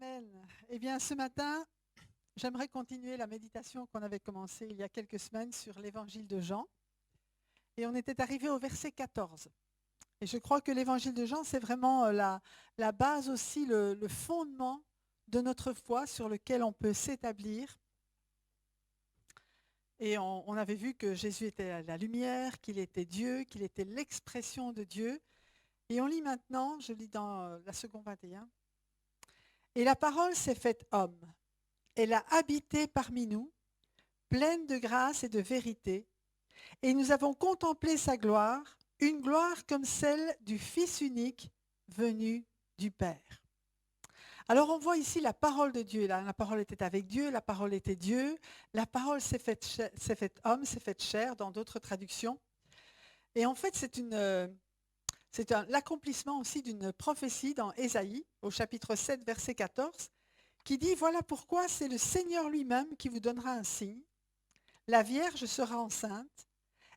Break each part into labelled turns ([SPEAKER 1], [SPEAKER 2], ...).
[SPEAKER 1] Amen. Eh bien, ce matin, j'aimerais continuer la méditation qu'on avait commencée il y a quelques semaines sur l'évangile de Jean. Et on était arrivé au verset 14. Et je crois que l'évangile de Jean, c'est vraiment la base aussi, le fondement de notre foi sur lequel on peut s'établir. Et on avait vu que Jésus était la lumière, qu'il était Dieu, qu'il était l'expression de Dieu. Et on lit maintenant, je lis dans la seconde 21. Et la parole s'est faite homme. Elle a habité parmi nous, pleine de grâce et de vérité, et nous avons contemplé sa gloire, une gloire comme celle du Fils unique venu du Père. Alors on voit ici la parole de Dieu. La parole était avec Dieu, la parole était Dieu, la parole s'est faite homme, s'est faite chair dans d'autres traductions. Et en fait, c'est l'accomplissement aussi d'une prophétie dans Ésaïe, au chapitre 7, verset 14, qui dit « Voilà pourquoi c'est le Seigneur lui-même qui vous donnera un signe. La Vierge sera enceinte,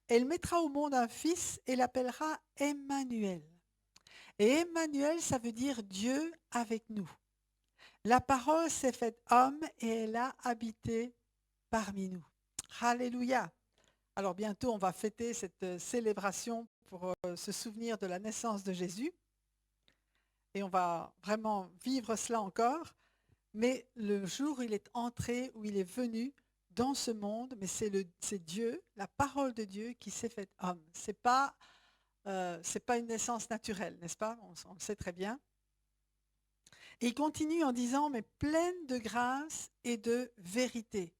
[SPEAKER 1] elle mettra au monde un fils et l'appellera Emmanuel. » Et Emmanuel, ça veut dire Dieu avec nous. La parole s'est faite homme et elle a habité parmi nous. Alléluia. Alors bientôt, on va fêter cette célébration pour se souvenir de la naissance de Jésus. Et on va vraiment vivre cela encore. Mais le jour où il est entré, où il est venu dans ce monde, mais c'est Dieu, la parole de Dieu qui s'est faite homme. C'est pas une naissance naturelle, n'est-ce pas? On le sait très bien. Et il continue en disant, mais pleine de grâce et de vérité.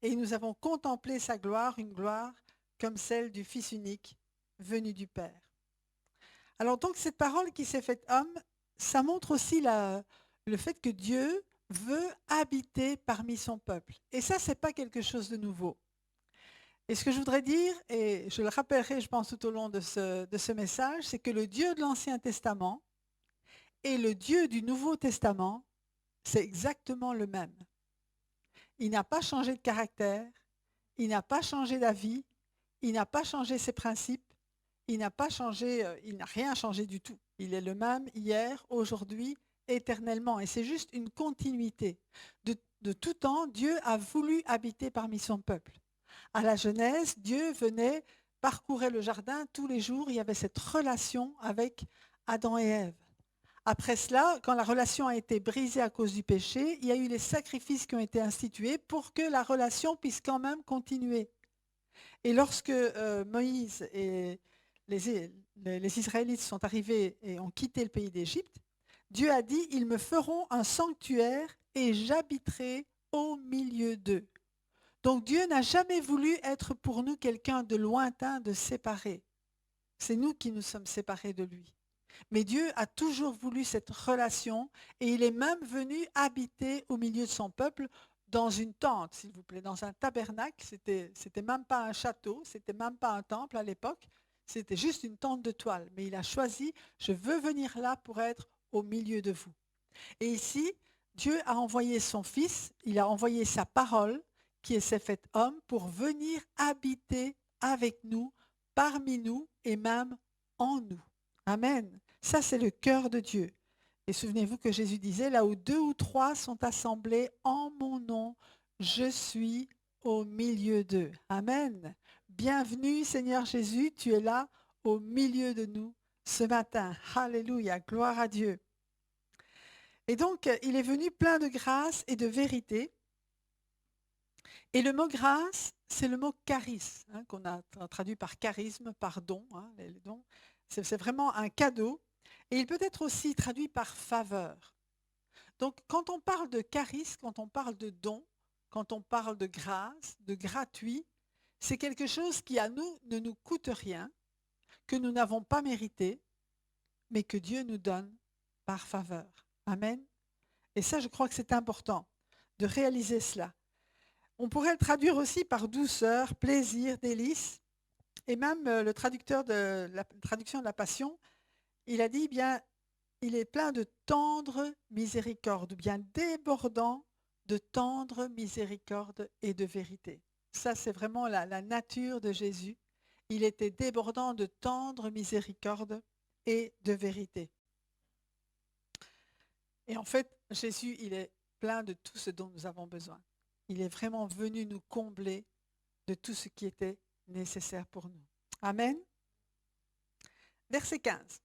[SPEAKER 1] Et nous avons contemplé sa gloire, une gloire comme celle du Fils unique venu du Père. Alors donc cette parole qui s'est faite homme, ça montre aussi le fait que Dieu veut habiter parmi son peuple. Et ça, ce n'est pas quelque chose de nouveau. Et ce que je voudrais dire, et je le rappellerai, je pense, tout au long de ce message, c'est que le Dieu de l'Ancien Testament et le Dieu du Nouveau Testament, c'est exactement le même. Il n'a pas changé de caractère, il n'a pas changé d'avis, il n'a pas changé ses principes, il n'a rien changé du tout. Il est le même hier, aujourd'hui, éternellement. Et c'est juste une continuité. De tout temps, Dieu a voulu habiter parmi son peuple. À la Genèse, Dieu venait parcourir le jardin tous les jours. Il y avait cette relation avec Adam et Ève. Après cela, quand la relation a été brisée à cause du péché, il y a eu les sacrifices qui ont été institués pour que la relation puisse quand même continuer. Et lorsque Moïse et les Israélites sont arrivés et ont quitté le pays d'Égypte, Dieu a dit, ils me feront un sanctuaire et j'habiterai au milieu d'eux. Donc Dieu n'a jamais voulu être pour nous quelqu'un de lointain, de séparé. C'est nous qui nous sommes séparés de lui. Mais Dieu a toujours voulu cette relation et il est même venu habiter au milieu de son peuple dans une tente, s'il vous plaît, dans un tabernacle. C'était même pas un château, c'était même pas un temple à l'époque, c'était juste une tente de toile. Mais il a choisi, je veux venir là pour être au milieu de vous. Et ici, Dieu a envoyé son Fils, il a envoyé sa parole qui s'est faite homme pour venir habiter avec nous, parmi nous et même en nous. Amen. Ça, c'est le cœur de Dieu. Et souvenez-vous que Jésus disait, là où 2 ou 3 sont assemblés en mon nom, je suis au milieu d'eux. Amen. Bienvenue, Seigneur Jésus, tu es là au milieu de nous ce matin. Alléluia, gloire à Dieu. Et donc, il est venu plein de grâce et de vérité. Et le mot grâce, c'est le mot charis, qu'on a traduit par charisme, par don. Les dons. C'est vraiment un cadeau. Et il peut être aussi traduit par faveur. Donc, quand on parle de charis, quand on parle de don, quand on parle de grâce, de gratuit, c'est quelque chose qui à nous ne nous coûte rien, que nous n'avons pas mérité, mais que Dieu nous donne par faveur. Amen. Et ça, je crois que c'est important de réaliser cela. On pourrait le traduire aussi par douceur, plaisir, délice. Et même le traducteur de la traduction de la Passion, il a dit, bien, il est plein de tendre miséricorde, ou bien débordant de tendre miséricorde et de vérité. Ça, c'est vraiment la nature de Jésus. Il était débordant de tendre miséricorde et de vérité. Et en fait, Jésus, il est plein de tout ce dont nous avons besoin. Il est vraiment venu nous combler de tout ce qui était nécessaire pour nous. Amen. Verset 15.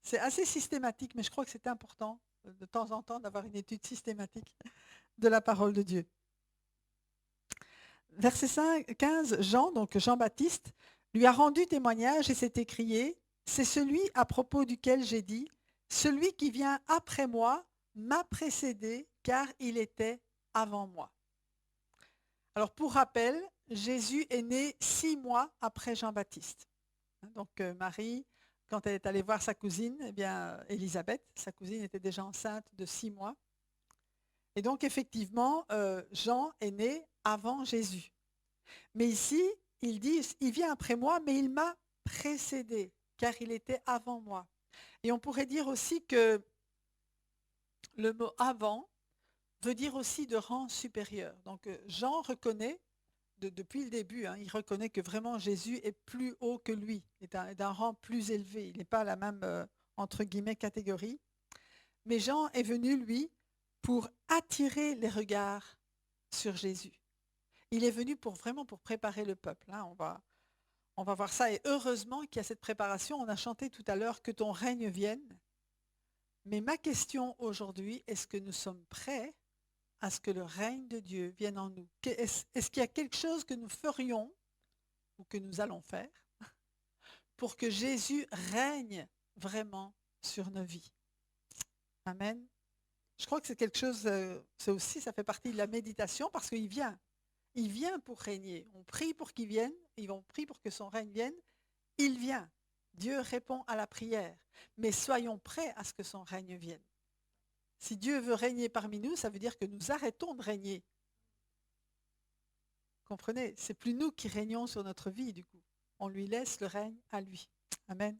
[SPEAKER 1] C'est assez systématique, mais je crois que c'est important de temps en temps d'avoir une étude systématique de la parole de Dieu. Verset 15, Jean, donc Jean-Baptiste, lui a rendu témoignage et s'est écrié, c'est celui à propos duquel j'ai dit, celui qui vient après moi m'a précédé car il était avant moi. Alors pour rappel, Jésus est né 6 mois après Jean-Baptiste. Donc Marie, quand elle est allée voir sa cousine, eh bien Élisabeth, sa cousine était déjà enceinte de 6 mois. Et donc effectivement, Jean est né avant Jésus. Mais ici, il dit, il vient après moi, mais il m'a précédé, car il était avant moi. Et on pourrait dire aussi que le mot avant veut dire aussi de rang supérieur. Donc Jean reconnaît, depuis le début, il reconnaît que vraiment Jésus est plus haut que lui, est d'un rang plus élevé. Il n'est pas la même, entre guillemets, catégorie. Mais Jean est venu, lui, pour attirer les regards sur Jésus. Il est venu vraiment pour préparer le peuple. On va voir ça. Et heureusement qu'il y a cette préparation. On a chanté tout à l'heure que ton règne vienne. Mais ma question aujourd'hui, est-ce que nous sommes prêts à ce que le règne de Dieu vienne en nous? Est-ce qu'il y a quelque chose que nous ferions ou que nous allons faire pour que Jésus règne vraiment sur nos vies? Amen. Je crois que c'est quelque chose, ça fait partie de la méditation parce qu'il vient. Il vient pour régner. On prie pour qu'il vienne, on prie pour que son règne vienne. Il vient. Dieu répond à la prière. Mais soyons prêts à ce que son règne vienne. Si Dieu veut régner parmi nous, ça veut dire que nous arrêtons de régner. Comprenez? C'est plus nous qui régnons sur notre vie, du coup. On lui laisse le règne à lui. Amen.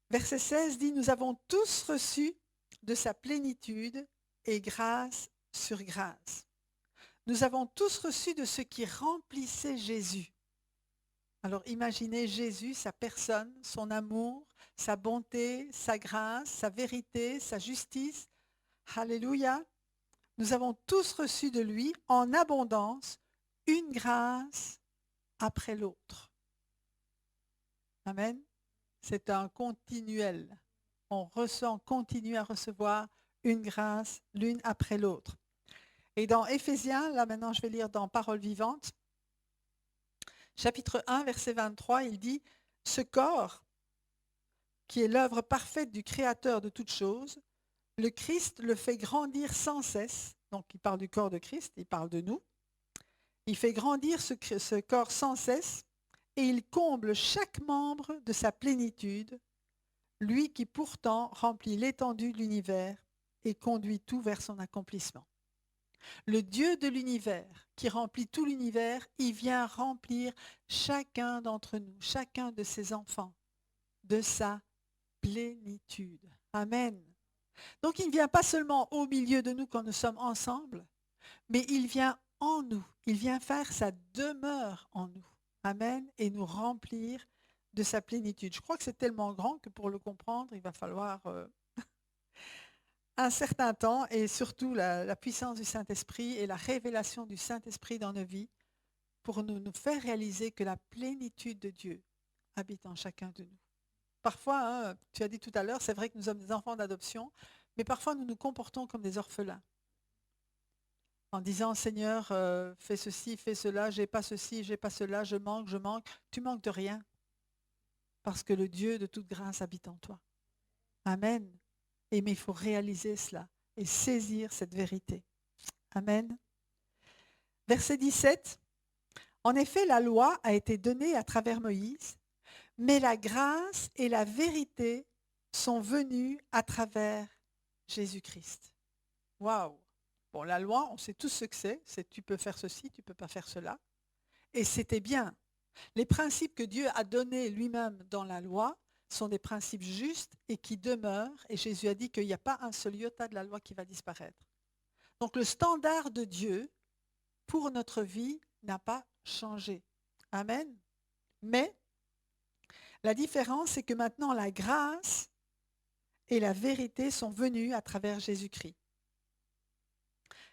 [SPEAKER 1] Verset 16 dit, nous avons tous reçu de sa plénitude et grâce sur grâce. Nous avons tous reçu de ce qui remplissait Jésus. Alors imaginez Jésus, sa personne, son amour, sa bonté, sa grâce, sa vérité, sa justice. Alléluia. Nous avons tous reçu de lui en abondance une grâce après l'autre. Amen. C'est un continuel. On continue à recevoir une grâce l'une après l'autre. Et dans Éphésiens, là maintenant je vais lire dans Paroles vivantes, chapitre 1, verset 23, il dit « Ce corps, qui est l'œuvre parfaite du Créateur de toutes choses, le Christ le fait grandir sans cesse. » Donc il parle du corps de Christ, il parle de nous. Il fait grandir ce corps sans cesse et il comble chaque membre de sa plénitude, lui qui pourtant remplit l'étendue de l'univers et conduit tout vers son accomplissement. Le Dieu de l'univers, qui remplit tout l'univers, il vient remplir chacun d'entre nous, chacun de ses enfants, de sa plénitude. Amen. Donc il ne vient pas seulement au milieu de nous quand nous sommes ensemble, mais il vient en nous, il vient faire sa demeure en nous. Amen. Et nous remplir de sa plénitude. Je crois que c'est tellement grand que pour le comprendre, il va falloir un certain temps et surtout la puissance du Saint-Esprit et la révélation du Saint-Esprit dans nos vies pour nous faire réaliser que la plénitude de Dieu habite en chacun de nous. Parfois, tu as dit tout à l'heure, c'est vrai que nous sommes des enfants d'adoption, mais parfois nous nous comportons comme des orphelins. En disant, Seigneur, fais ceci, fais cela, j'ai pas ceci, j'ai pas cela, je manque. Tu manques de rien parce que le Dieu de toute grâce habite en toi. Amen. Mais il faut réaliser cela et saisir cette vérité. Amen. Verset 17. En effet, la loi a été donnée à travers Moïse, mais la grâce et la vérité sont venues à travers Jésus-Christ. Waouh! Bon, la loi, on sait tous ce que c'est tu peux faire ceci, tu ne peux pas faire cela. Et c'était bien. Les principes que Dieu a donnés lui-même dans la loi sont des principes justes et qui demeurent. Et Jésus a dit qu'il n'y a pas un seul iota de la loi qui va disparaître. Donc le standard de Dieu pour notre vie n'a pas changé. Amen. Mais la différence, c'est que maintenant la grâce et la vérité sont venus à travers Jésus-Christ.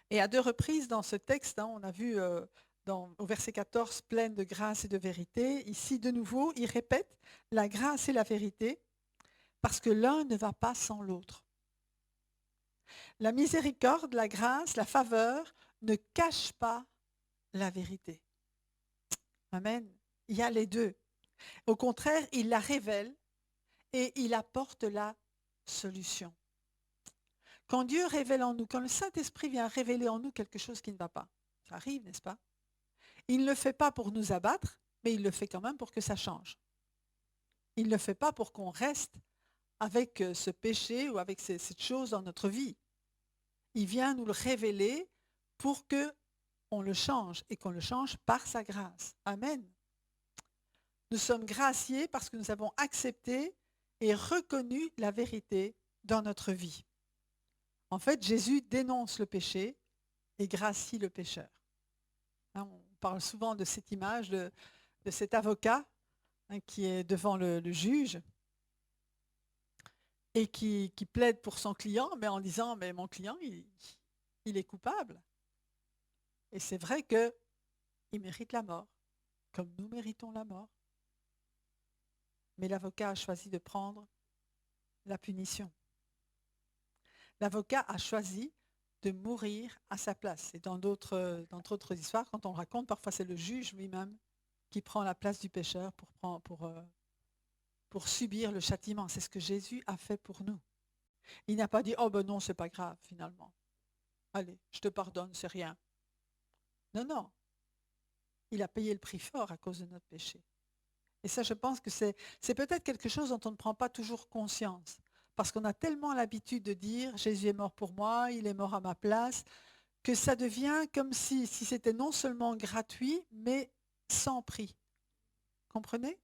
[SPEAKER 1] Et à 2 reprises dans ce texte, on a vu au verset 14, pleine de grâce et de vérité. Ici, de nouveau, il répète la grâce et la vérité, parce que l'un ne va pas sans l'autre. La miséricorde, la grâce, la faveur ne cachent pas la vérité. Amen. Il y a les deux. Au contraire, il la révèle et il apporte la solution. Quand Dieu révèle en nous, quand le Saint-Esprit vient révéler en nous quelque chose qui ne va pas, ça arrive, n'est-ce pas? Il ne le fait pas pour nous abattre, mais il le fait quand même pour que ça change. Il ne le fait pas pour qu'on reste avec ce péché ou avec cette chose dans notre vie. Il vient nous le révéler pour qu'on le change et qu'on le change par sa grâce. Amen. Nous sommes graciés parce que nous avons accepté et reconnu la vérité dans notre vie. En fait, Jésus dénonce le péché et gracie le pécheur. On parle souvent de cette image de cet avocat qui est devant le juge et qui plaide pour son client, mais en disant, mais mon client, il est coupable. Et c'est vrai qu'il mérite la mort, comme nous méritons la mort. Mais l'avocat a choisi de prendre la punition. L'avocat a choisi de mourir à sa place. Et dans d'autres histoires, quand on raconte, parfois c'est le juge lui-même qui prend la place du pécheur pour subir le châtiment. C'est ce que Jésus a fait pour nous. Il n'a pas dit « Oh ben non, c'est pas grave finalement. Allez, je te pardonne, c'est rien. » Non, non. Il a payé le prix fort à cause de notre péché. Et ça, je pense que c'est peut-être quelque chose dont on ne prend pas toujours conscience. Parce qu'on a tellement l'habitude de dire « Jésus est mort pour moi, il est mort à ma place », que ça devient comme si c'était non seulement gratuit, mais sans prix. Comprenez?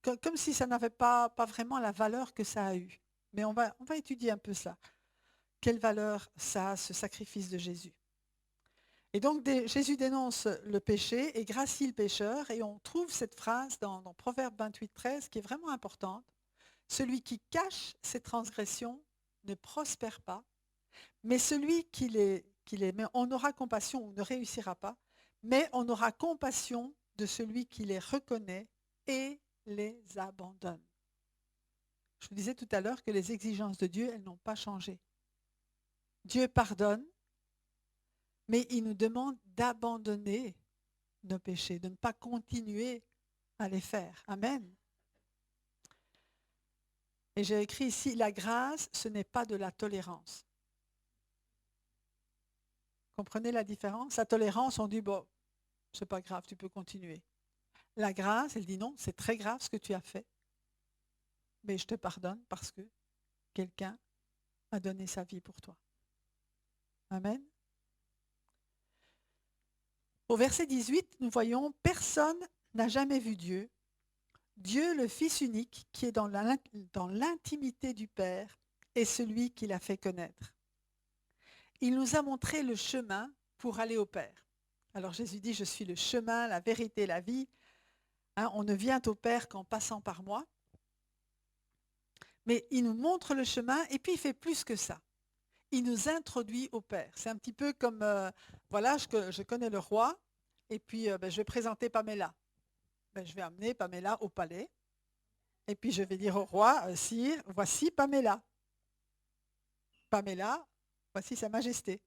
[SPEAKER 1] Comme si ça n'avait pas vraiment la valeur que ça a eu. Mais on va étudier un peu ça. Quelle valeur ça a, ce sacrifice de Jésus? Et donc Jésus dénonce le péché et gracie le pécheur. Et on trouve cette phrase dans Proverbe 28, 13 qui est vraiment importante. Celui qui cache ses transgressions ne prospère pas, mais celui qui les met, on aura compassion, on ne réussira pas, mais on aura compassion de celui qui les reconnaît et les abandonne. Je vous disais tout à l'heure que les exigences de Dieu, elles n'ont pas changé. Dieu pardonne, mais il nous demande d'abandonner nos péchés, de ne pas continuer à les faire. Amen. Et j'ai écrit ici, la grâce, ce n'est pas de la tolérance. Comprenez la différence? La tolérance, on dit, bon, c'est pas grave, tu peux continuer. La grâce, elle dit non, c'est très grave ce que tu as fait, mais je te pardonne parce que quelqu'un a donné sa vie pour toi. Amen. Au verset 18, nous voyons « Personne n'a jamais vu Dieu. Dieu, le Fils unique, qui est dans l'intimité du Père, est celui qui l'a fait connaître. Il nous a montré le chemin pour aller au Père. » Alors Jésus dit « Je suis le chemin, la vérité, la vie. » On ne vient au Père qu'en passant par moi. Mais il nous montre le chemin et puis il fait plus que ça. Il nous introduit au Père. C'est un petit peu comme, voilà, je connais le roi et puis je vais présenter Pamela. Je vais amener Pamela au palais et puis je vais dire au roi, sire, voici Pamela. Pamela, voici sa majesté.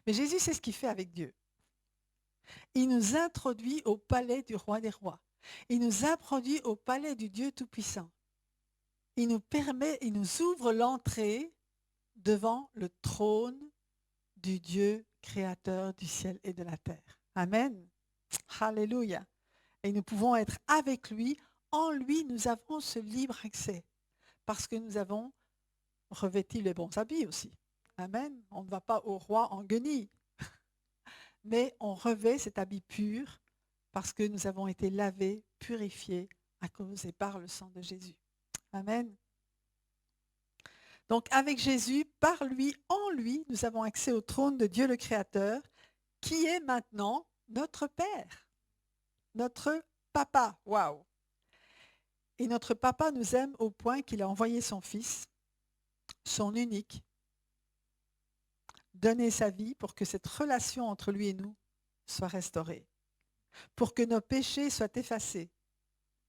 [SPEAKER 1] Mais Jésus, c'est ce qu'il fait avec Dieu. Il nous introduit au palais du roi des rois. Il nous introduit au palais du Dieu Tout-Puissant. Il nous ouvre l'entrée devant le trône du Dieu créateur du ciel et de la terre. Amen. Alléluia. Et nous pouvons être avec lui. En lui, nous avons ce libre accès parce que nous avons revêtu les bons habits aussi. Amen. On ne va pas au roi en guenilles, mais on revêt cet habit pur parce que nous avons été lavés, purifiés à cause et par le sang de Jésus. Amen. Donc avec Jésus, par lui, en lui, nous avons accès au trône de Dieu le Créateur, qui est maintenant notre Père, notre Papa. Waouh! Et notre Papa nous aime au point qu'il a envoyé son Fils son unique, donner sa vie pour que cette relation entre lui et nous soit restaurée, pour que nos péchés soient effacés,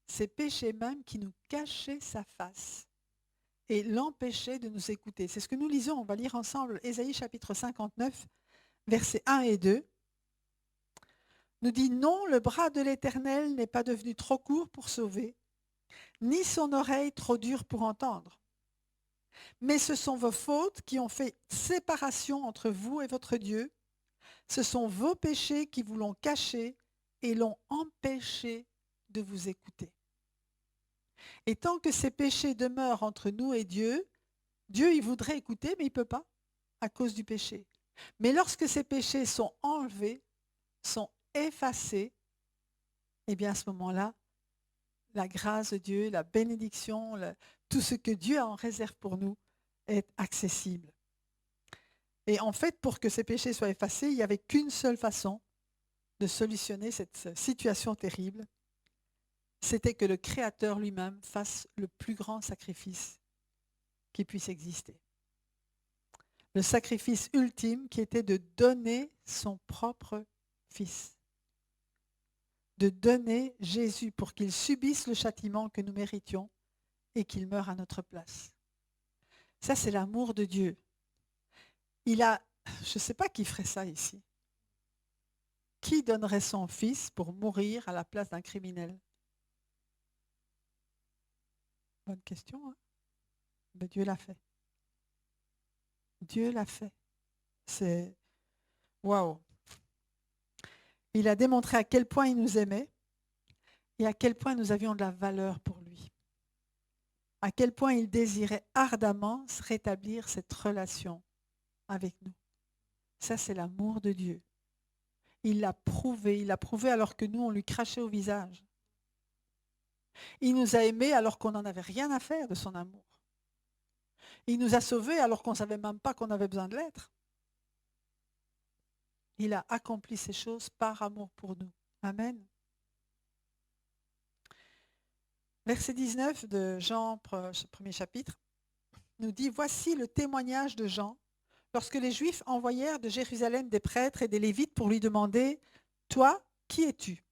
[SPEAKER 1] ces péchés même qui nous cachaient sa face et l'empêchaient de nous écouter. C'est ce que nous lisons, on va lire ensemble Ésaïe chapitre 59, versets 1 et 2. Nous dit « Non, le bras de l'Éternel n'est pas devenu trop court pour sauver, ni son oreille trop dure pour entendre. Mais ce sont vos fautes qui ont fait séparation entre vous et votre Dieu. Ce sont vos péchés qui vous l'ont caché et l'ont empêché de vous écouter. » Et tant que ces péchés demeurent entre nous et Dieu, Dieu, il voudrait écouter, mais il ne peut pas à cause du péché. Mais lorsque ces péchés sont enlevés, sont effacés, eh bien à ce moment-là, la grâce de Dieu, la bénédiction, tout ce que Dieu a en réserve pour nous est accessible. Et en fait, pour que ces péchés soient effacés, il n'y avait qu'une seule façon de solutionner cette situation terrible, c'était que le Créateur lui-même fasse le plus grand sacrifice qui puisse exister. Le sacrifice ultime qui était de donner son propre Fils. De donner Jésus pour qu'il subisse le châtiment que nous méritions et qu'il meure à notre place. Ça, c'est l'amour de Dieu. Je ne sais pas qui ferait ça ici. Qui donnerait son Fils pour mourir à la place d'un criminel? Bonne question, hein? Mais Dieu l'a fait. Dieu l'a fait. C'est waouh. Il a démontré à quel point il nous aimait et à quel point nous avions de la valeur pour lui. À quel point il désirait ardemment se rétablir cette relation avec nous. Ça, c'est l'amour de Dieu. Il l'a prouvé alors que nous, on lui crachait au visage. Il nous a aimés alors qu'on n'en avait rien à faire de son amour. Il nous a sauvés alors qu'on ne savait même pas qu'on avait besoin de l'être. Il a accompli ces choses par amour pour nous. Amen. Verset 19 de Jean, ce premier chapitre, nous dit « Voici le témoignage de Jean, lorsque les Juifs envoyèrent de Jérusalem des prêtres et des Lévites pour lui demander « Toi, qui es-tu »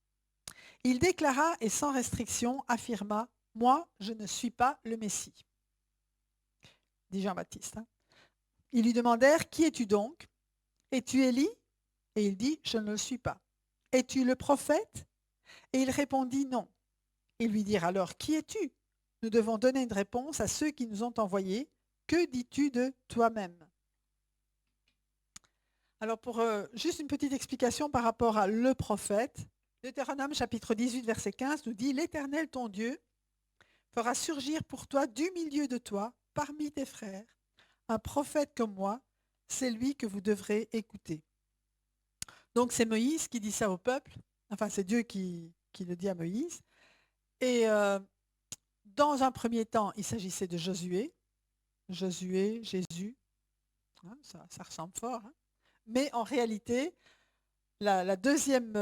[SPEAKER 1] Il déclara et sans restriction affirma « Moi, je ne suis pas le Messie. » Dit Jean-Baptiste. Ils lui demandèrent « Qui es-tu donc? Es-tu Élie ?» Et il dit « Je ne le suis pas. » « Es-tu le prophète ?» Et il répondit « Non. » Ils lui dirent alors « Qui es-tu? Nous devons donner une réponse à ceux qui nous ont envoyés. Que dis-tu de toi-même » Alors pour juste une petite explication par rapport à le prophète, Deutéronome chapitre 18 verset 15 nous dit « L'Éternel ton Dieu fera surgir pour toi du milieu de toi, parmi tes frères, un prophète comme moi, c'est lui que vous devrez écouter. » Donc c'est Moïse qui dit ça au peuple, enfin c'est Dieu qui le dit à Moïse. Et dans un premier temps, il s'agissait de Josué, Jésus, hein, ça ressemble fort. Hein. Mais en réalité, le deuxième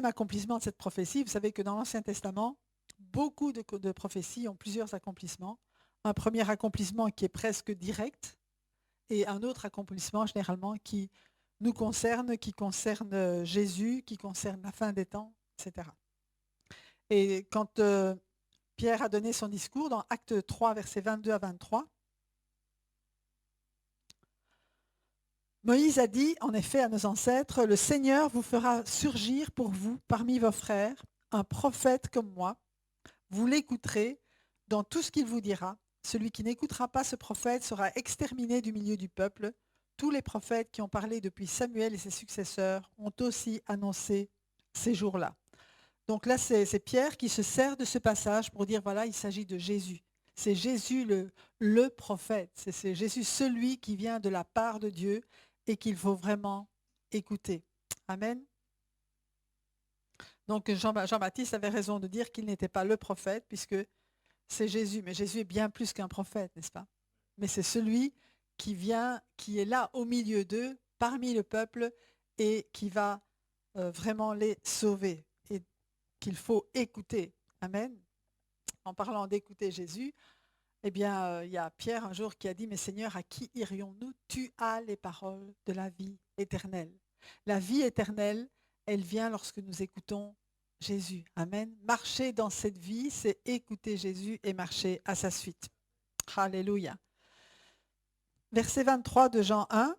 [SPEAKER 1] accomplissement de cette prophétie, vous savez que dans l'Ancien Testament, beaucoup de prophéties ont plusieurs accomplissements. Un premier accomplissement qui est presque direct et un autre accomplissement généralement qui nous concerne, qui concerne Jésus, qui concerne la fin des temps, etc. Et quand Pierre a donné son discours dans Acte 3, versets 22 à 23, Moïse a dit en effet à nos ancêtres, « Le Seigneur vous fera surgir pour vous parmi vos frères un prophète comme moi. Vous l'écouterez dans tout ce qu'il vous dira. Celui qui n'écoutera pas ce prophète sera exterminé du milieu du peuple. Tous les prophètes qui ont parlé depuis Samuel et ses successeurs ont aussi annoncé ces jours-là. » Donc là, c'est Pierre qui se sert de ce passage pour dire, voilà, il s'agit de Jésus. C'est Jésus le prophète. C'est Jésus celui qui vient de la part de Dieu et qu'il faut vraiment écouter. Amen. Donc Jean-Baptiste avait raison de dire qu'il n'était pas le prophète puisque c'est Jésus. Mais Jésus est bien plus qu'un prophète, n'est-ce pas? Mais c'est celui qui vient, qui est là au milieu d'eux, parmi le peuple et qui va vraiment les sauver et qu'il faut écouter. Amen. En parlant d'écouter Jésus, Eh bien, il y a Pierre un jour qui a dit, mais Seigneur, à qui irions-nous? Tu as les paroles de la vie éternelle. La vie éternelle, elle vient lorsque nous écoutons Jésus. Amen. Marcher dans cette vie, c'est écouter Jésus et marcher à sa suite. Alléluia. Verset 23 de Jean 1.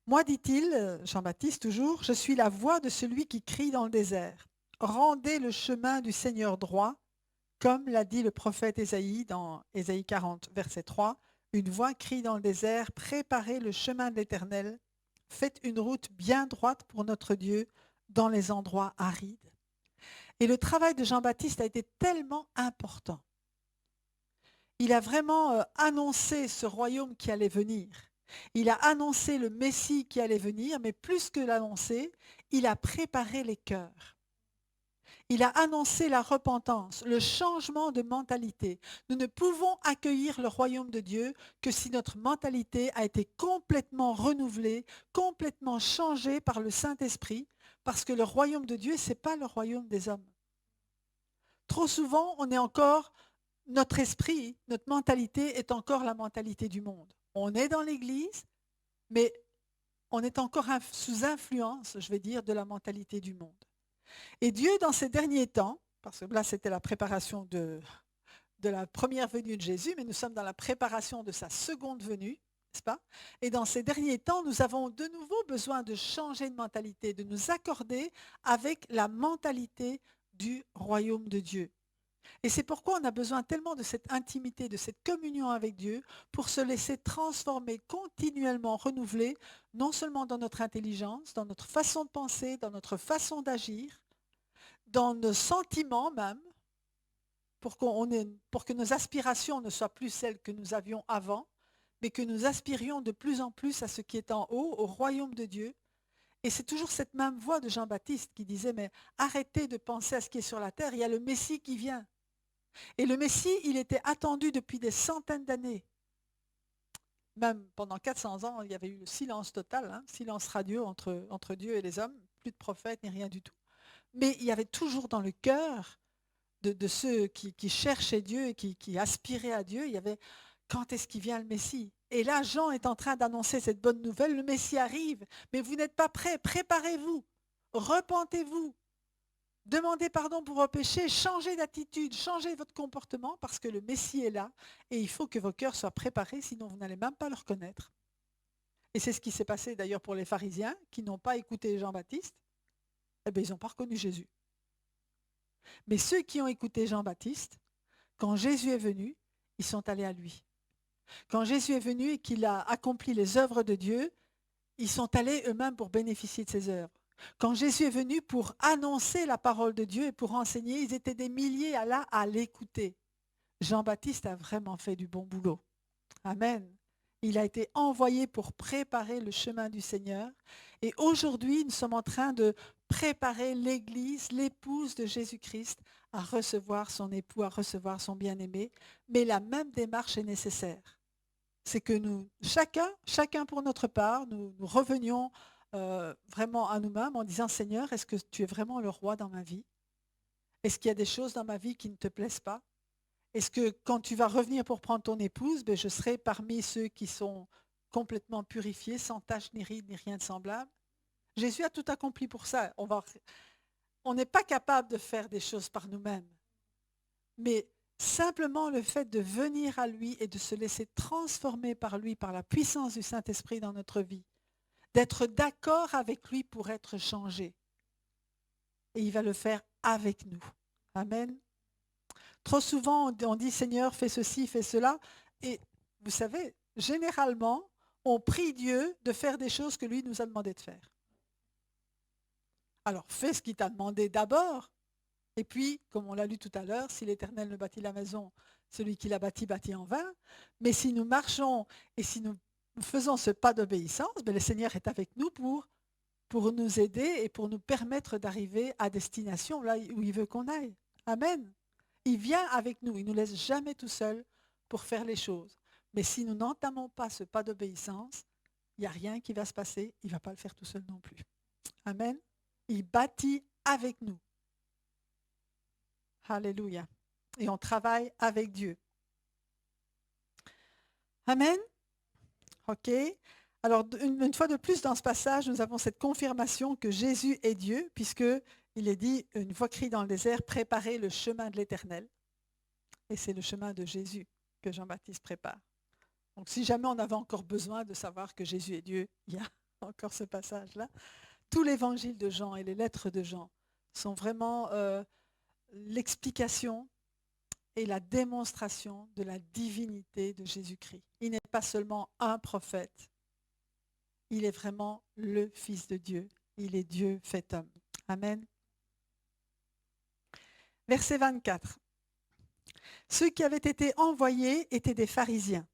[SPEAKER 1] Moi, dit-il, Jean-Baptiste toujours, je suis la voix de celui qui crie dans le désert. Rendez le chemin du Seigneur droit, comme l'a dit le prophète Ésaïe dans Ésaïe 40, verset 3. Une voix crie dans le désert, préparez le chemin de l'Éternel, faites une route bien droite pour notre Dieu dans les endroits arides. Et le travail de Jean-Baptiste a été tellement important. Il a vraiment annoncé ce royaume qui allait venir. Il a annoncé le Messie qui allait venir, mais plus que l'annoncer, il a préparé les cœurs. Il a annoncé la repentance, le changement de mentalité. Nous ne pouvons accueillir le royaume de Dieu que si notre mentalité a été complètement renouvelée, complètement changée par le Saint-Esprit, parce que le royaume de Dieu, ce n'est pas le royaume des hommes. Trop souvent, on est encore, notre esprit, notre mentalité est encore la mentalité du monde. On est dans l'Église, mais on est encore sous influence, je vais dire, de la mentalité du monde. Et Dieu, dans ces derniers temps, parce que là, c'était la préparation de la première venue de Jésus, mais nous sommes dans la préparation de sa seconde venue, n'est-ce pas? Et dans ces derniers temps, nous avons de nouveau besoin de changer de mentalité, de nous accorder avec la mentalité du royaume de Dieu. Et c'est pourquoi on a besoin tellement de cette intimité, de cette communion avec Dieu, pour se laisser transformer, continuellement renouveler, non seulement dans notre intelligence, dans notre façon de penser, dans notre façon d'agir, dans nos sentiments même, pour que nos aspirations ne soient plus celles que nous avions avant, mais que nous aspirions de plus en plus à ce qui est en haut, au royaume de Dieu. Et c'est toujours cette même voix de Jean-Baptiste qui disait, mais arrêtez de penser à ce qui est sur la terre, il y a le Messie qui vient. Et le Messie, il était attendu depuis des centaines d'années. Même pendant 400 ans, il y avait eu le silence total, silence radio entre Dieu et les hommes, plus de prophètes ni rien du tout. Mais il y avait toujours dans le cœur de ceux qui cherchaient Dieu et qui aspiraient à Dieu, il y avait quand est-ce qu'il vient le Messie? Et là, Jean est en train d'annoncer cette bonne nouvelle, le Messie arrive, mais vous n'êtes pas prêts, préparez-vous, repentez-vous, demandez pardon pour vos péchés, changez d'attitude, changez votre comportement parce que le Messie est là et il faut que vos cœurs soient préparés, sinon vous n'allez même pas le reconnaître. Et c'est ce qui s'est passé d'ailleurs pour les pharisiens qui n'ont pas écouté Jean-Baptiste, eh bien, ils n'ont pas reconnu Jésus. Mais ceux qui ont écouté Jean-Baptiste, quand Jésus est venu, ils sont allés à lui. Quand Jésus est venu et qu'il a accompli les œuvres de Dieu, ils sont allés eux-mêmes pour bénéficier de ces œuvres. Quand Jésus est venu pour annoncer la parole de Dieu et pour enseigner, ils étaient des milliers à l'écouter. Jean-Baptiste a vraiment fait du bon boulot. Amen. Il a été envoyé pour préparer le chemin du Seigneur. Et aujourd'hui, nous sommes en train de préparer l'Église, l'épouse de Jésus-Christ, à recevoir son époux, à recevoir son bien-aimé. Mais la même démarche est nécessaire. C'est que nous, chacun pour notre part, nous revenions vraiment à nous-mêmes en disant, Seigneur, est-ce que tu es vraiment le roi dans ma vie? Est-ce qu'il y a des choses dans ma vie qui ne te plaisent pas? Est-ce que quand tu vas revenir pour prendre ton épouse, je serai parmi ceux qui sont complètement purifiés, sans tache ni ride, ni rien de semblable? Jésus a tout accompli pour ça. On n'est pas capable de faire des choses par nous-mêmes. Mais simplement le fait de venir à lui et de se laisser transformer par lui, par la puissance du Saint-Esprit dans notre vie, d'être d'accord avec lui pour être changé. Et il va le faire avec nous. Amen. Trop souvent, on dit, Seigneur, fais ceci, fais cela. Et vous savez, généralement, on prie Dieu de faire des choses que lui nous a demandé de faire. Alors, fais ce qu'il t'a demandé d'abord. Et puis, comme on l'a lu tout à l'heure, si l'Éternel ne bâtit la maison, celui qui l'a bâti en vain. Mais si nous marchons et si nous faisons ce pas d'obéissance, le Seigneur est avec nous pour nous aider et pour nous permettre d'arriver à destination, là où il veut qu'on aille. Amen. Il vient avec nous, il ne nous laisse jamais tout seul pour faire les choses. Mais si nous n'entamons pas ce pas d'obéissance, il n'y a rien qui va se passer, il ne va pas le faire tout seul non plus. Amen. Il bâtit avec nous. Alléluia. Et on travaille avec Dieu. Amen. OK. Alors, une fois de plus dans ce passage, nous avons cette confirmation que Jésus est Dieu, puisqu'il est dit, une fois crié dans le désert, préparez le chemin de l'Éternel. Et c'est le chemin de Jésus que Jean-Baptiste prépare. Donc, si jamais on avait encore besoin de savoir que Jésus est Dieu, il y a encore ce passage-là. Tout l'évangile de Jean et les lettres de Jean sont vraiment l'explication et la démonstration de la divinité de Jésus-Christ. Il n'est pas seulement un prophète, il est vraiment le Fils de Dieu. Il est Dieu fait homme. Amen. Verset 24. Ceux qui avaient été envoyés étaient des pharisiens.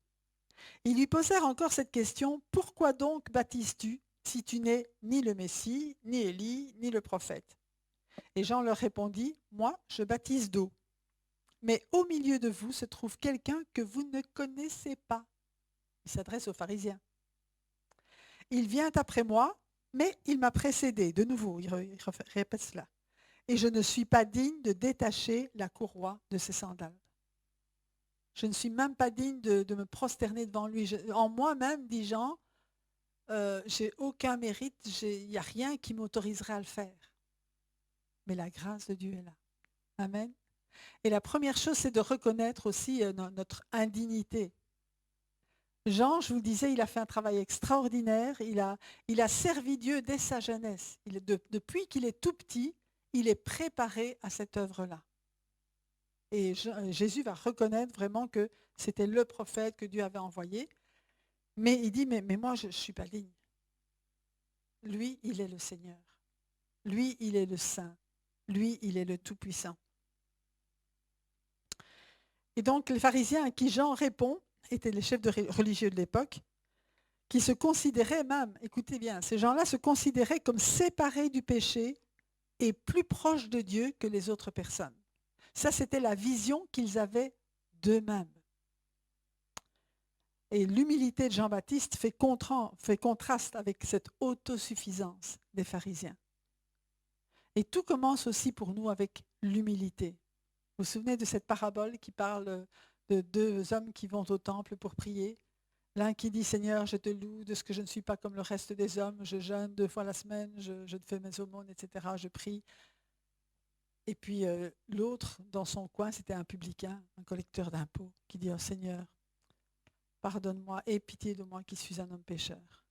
[SPEAKER 1] Ils lui posèrent encore cette question, « Pourquoi donc baptises-tu si tu n'es ni le Messie, ni Élie, ni le prophète ?» Et Jean leur répondit, « Moi, je baptise d'eau. Mais au milieu de vous se trouve quelqu'un que vous ne connaissez pas. » Il s'adresse aux pharisiens. « Il vient après moi, mais il m'a précédé. » De nouveau, il répète cela. « Et je ne suis pas digne de détacher la courroie de ses sandales. » Je ne suis même pas digne de me prosterner devant lui. En moi-même, dit Jean, j'ai aucun mérite, il n'y a rien qui m'autoriserait à le faire. Mais la grâce de Dieu est là. Amen. Et la première chose, c'est de reconnaître aussi notre indignité. Jean, je vous le disais, il a fait un travail extraordinaire. Il a servi Dieu dès sa jeunesse. Depuis qu'il est tout petit, il est préparé à cette œuvre-là. Et Jésus va reconnaître vraiment que c'était le prophète que Dieu avait envoyé. Mais il dit, mais moi, je ne suis pas digne. Lui, il est le Seigneur. Lui, il est le Saint. Lui, il est le Tout-Puissant. Et donc, les pharisiens à qui Jean répond étaient les chefs religieux de l'époque, qui se considéraient même, écoutez bien, ces gens-là se considéraient comme séparés du péché et plus proches de Dieu que les autres personnes. Ça, c'était la vision qu'ils avaient d'eux-mêmes. Et l'humilité de Jean-Baptiste fait contraste avec cette autosuffisance des pharisiens. Et tout commence aussi pour nous avec l'humilité. Vous vous souvenez de cette parabole qui parle de deux hommes qui vont au temple pour prier? L'un qui dit, « Seigneur, je te loue de ce que je ne suis pas comme le reste des hommes, je jeûne 2 fois la semaine, je te fais mes aumônes, etc., je prie. » Et puis l'autre, dans son coin, c'était un publicain, un collecteur d'impôts, qui dit, « Oh Seigneur, pardonne-moi, aie pitié de moi qui suis un homme pécheur. »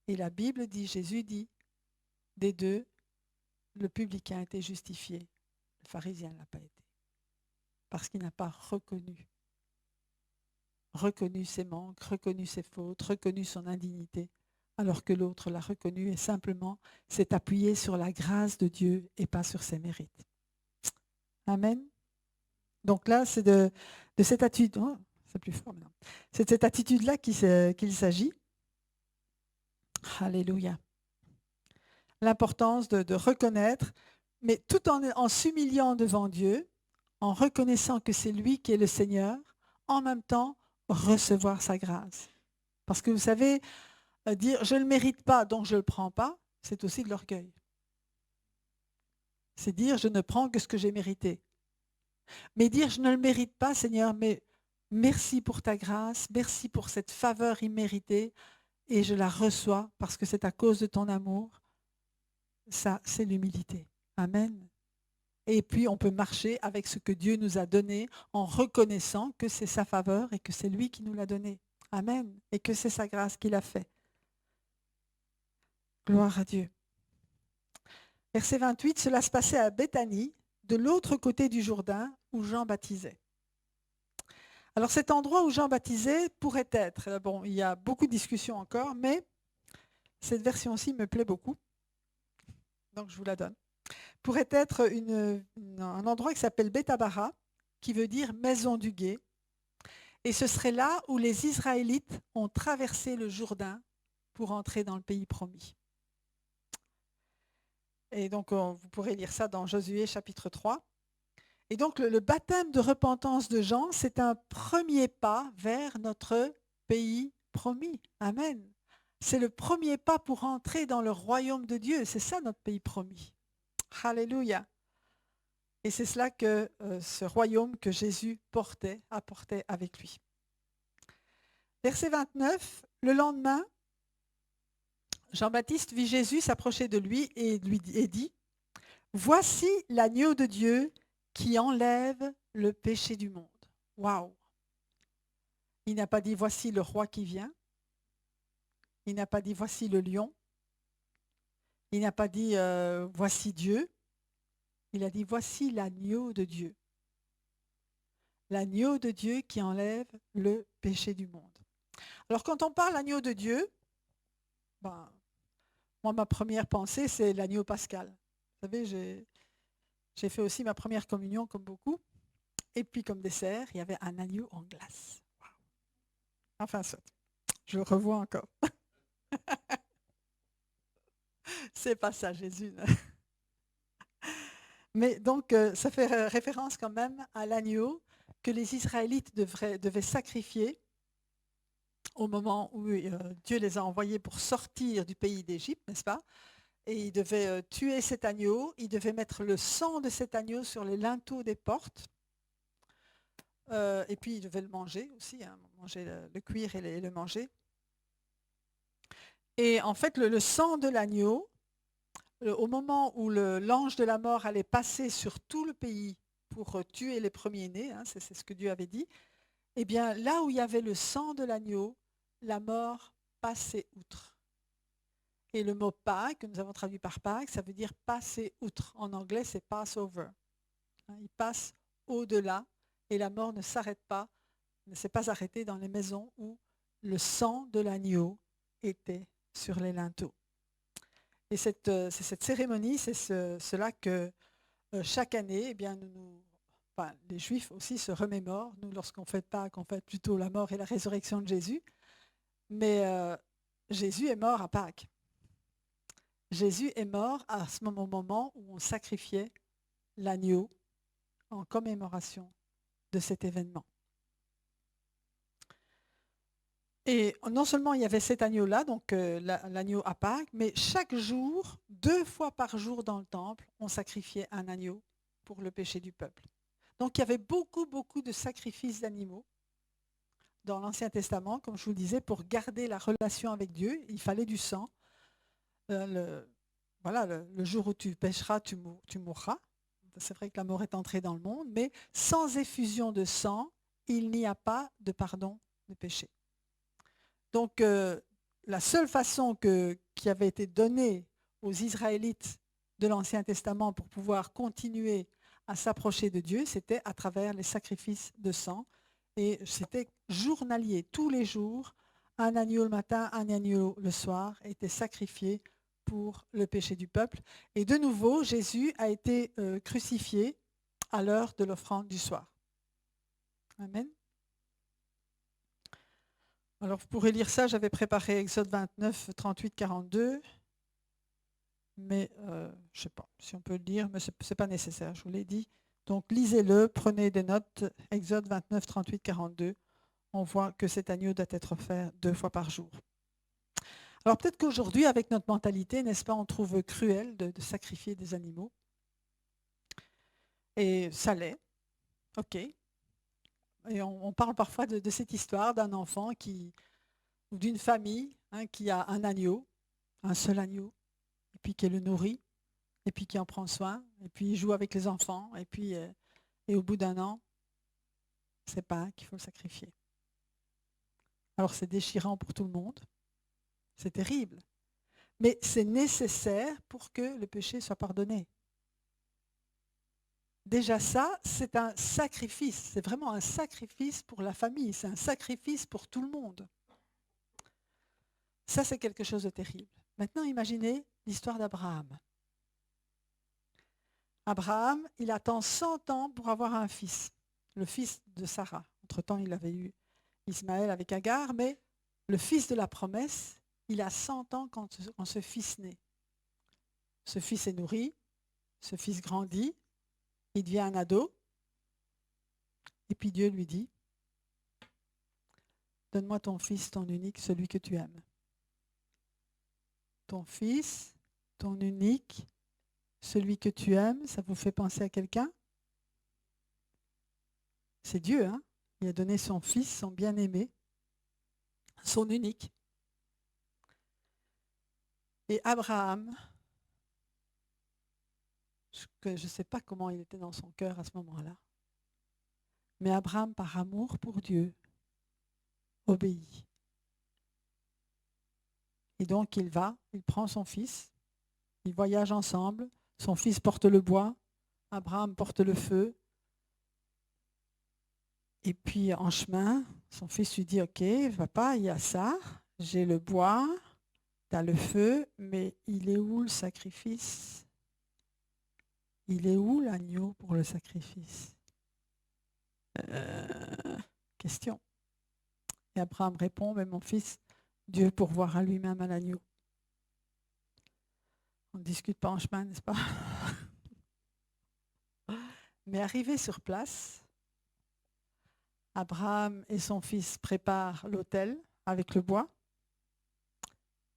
[SPEAKER 1] Et la Bible dit, Jésus dit, des deux, le publicain a été justifié, le pharisien ne l'a pas été. Parce qu'il n'a pas reconnu ses manques, reconnu ses fautes, reconnu son indignité, alors que l'autre l'a reconnu et simplement s'est appuyé sur la grâce de Dieu et pas sur ses mérites. Amen. Donc là, c'est de cette attitude, oh, c'est plus fort maintenant. C'est de cette attitude-là qu'il s'agit. Alléluia. L'importance de reconnaître, mais tout en s'humiliant devant Dieu, en reconnaissant que c'est lui qui est le Seigneur, en même temps recevoir sa grâce. Parce que vous savez, dire je ne le mérite pas, donc je ne le prends pas, c'est aussi de l'orgueil. C'est dire je ne prends que ce que j'ai mérité. Mais dire je ne le mérite pas, Seigneur, mais merci pour ta grâce, merci pour cette faveur imméritée, et je la reçois parce que c'est à cause de ton amour. Ça, c'est l'humilité. Amen. Et puis, on peut marcher avec ce que Dieu nous a donné en reconnaissant que c'est sa faveur et que c'est lui qui nous l'a donné. Amen. Et que c'est sa grâce qu'il a fait. Gloire à Dieu. Verset 28, cela se passait à Béthanie, de l'autre côté du Jourdain, où Jean baptisait. Alors cet endroit où Jean baptisait pourrait être, bon, il y a beaucoup de discussions encore, mais cette version-ci me plaît beaucoup, donc je vous la donne. Pourrait être un endroit qui s'appelle Bethabara, qui veut dire maison du guet, et ce serait là où les Israélites ont traversé le Jourdain pour entrer dans le pays promis. Et donc vous pourrez lire ça dans Josué chapitre 3. Et donc le baptême de repentance de Jean, c'est un premier pas vers notre pays promis. Amen. C'est le premier pas pour entrer dans le royaume de Dieu. C'est ça notre pays promis. Alléluia. Et c'est cela que ce royaume que Jésus apportait avec lui. Verset 29, le lendemain, Jean-Baptiste vit Jésus s'approcher de lui et dit, « Voici l'agneau de Dieu qui enlève le péché du monde. » Waouh! Il n'a pas dit « Voici le roi qui vient ». Il n'a pas dit « Voici le lion ». Il n'a pas dit « Voici Dieu ». Il a dit « Voici l'agneau de Dieu ». L'agneau de Dieu qui enlève le péché du monde. Alors quand on parle agneau de Dieu, ben, moi ma première pensée c'est l'agneau pascal. Vous savez, j'ai fait aussi ma première communion comme beaucoup. Et puis comme dessert, il y avait un agneau en glace. Wow. Enfin, ça, je le revois encore. C'est pas ça, Jésus. Mais donc, ça fait référence quand même à l'agneau que les Israélites devaient sacrifier au moment où Dieu les a envoyés pour sortir du pays d'Égypte, n'est-ce pas? Et ils devaient tuer cet agneau, ils devaient mettre le sang de cet agneau sur les linteaux des portes, et puis ils devaient le manger aussi, hein, manger le cuire et le manger. Et en fait, le sang de l'agneau, au moment où l'ange de la mort allait passer sur tout le pays pour tuer les premiers-nés, hein, c'est ce que Dieu avait dit, eh bien là où il y avait le sang de l'agneau, la mort passait outre. Et le mot Pâques, que nous avons traduit par Pâques, ça veut dire passer outre. En anglais, c'est Passover. Il passe au-delà et la mort ne s'arrête pas, ne s'est pas arrêtée dans les maisons où le sang de l'agneau était sur les linteaux. Et c'est cette cérémonie, c'est cela que chaque année, eh bien, les Juifs aussi se remémorent. Nous, lorsqu'on fête Pâques, on fête plutôt la mort et la résurrection de Jésus. Mais Jésus est mort à Pâques. Jésus est mort à ce moment où on sacrifiait l'agneau en commémoration de cet événement. Et non seulement il y avait cet agneau-là, donc l'agneau à Pâques, mais chaque jour, 2 fois par jour dans le temple, on sacrifiait un agneau pour le péché du peuple. Donc il y avait beaucoup, beaucoup de sacrifices d'animaux dans l'Ancien Testament, comme je vous le disais, pour garder la relation avec Dieu, il fallait du sang. Le jour où tu pécheras, tu mourras. C'est vrai que la mort est entrée dans le monde, mais sans effusion de sang, il n'y a pas de pardon de péché. Donc, la seule façon qui avait été donnée aux Israélites de l'Ancien Testament pour pouvoir continuer à s'approcher de Dieu, c'était à travers les sacrifices de sang. Et c'était journalier, tous les jours, un agneau le matin, un agneau le soir était sacrifié pour le péché du peuple. Et de nouveau, Jésus a été crucifié à l'heure de l'offrande du soir. Amen. Alors, vous pourrez lire ça, j'avais préparé Exode 29, 38, 42. Mais je ne sais pas si on peut le lire, mais ce n'est pas nécessaire, je vous l'ai dit. Donc, lisez-le, prenez des notes. Exode 29, 38, 42. On voit que cet agneau doit être fait 2 fois par jour. Alors peut-être qu'aujourd'hui, avec notre mentalité, n'est-ce pas, on trouve cruel de sacrifier des animaux. Et ça l'est, ok. Et on parle parfois de cette histoire d'un enfant ou d'une famille qui a un agneau, un seul agneau, et puis qui le nourrit, et puis qui en prend soin, et puis il joue avec les enfants, et au bout d'un an, c'est pas qu'il faut le sacrifier. Alors c'est déchirant pour tout le monde, c'est terrible. Mais c'est nécessaire pour que le péché soit pardonné. Déjà ça, c'est un sacrifice. C'est vraiment un sacrifice pour la famille. C'est un sacrifice pour tout le monde. Ça, c'est quelque chose de terrible. Maintenant, imaginez l'histoire d'Abraham. Abraham, il attend 100 ans pour avoir un fils, le fils de Sarah. Entre-temps, il avait eu Ismaël avec Agar, mais le fils de la promesse, il a 100 ans quand ce fils naît. Ce fils est nourri, ce fils grandit, il devient un ado, et puis Dieu lui dit, « Donne-moi ton fils, ton unique, celui que tu aimes. » Ton fils, ton unique, celui que tu aimes, ça vous fait penser à quelqu'un? C'est Dieu, hein? Il a donné son fils, son bien-aimé. son unique. Et Abraham, je ne sais pas comment il était dans son cœur à ce moment-là, mais Abraham, par amour pour Dieu, obéit. Et donc il prend son fils, ils voyagent ensemble, son fils porte le bois, Abraham porte le feu, et puis en chemin, son fils lui dit, ok, papa, il y a ça, j'ai le bois, tu as le feu, mais il est où le sacrifice? Il est où l'agneau pour le sacrifice? Question. Et Abraham répond, mais mon fils, Dieu pourvoira lui-même à l'agneau. On ne discute pas en chemin, n'est-ce pas? Mais arrivé sur place, Abraham et son fils préparent l'autel avec le bois.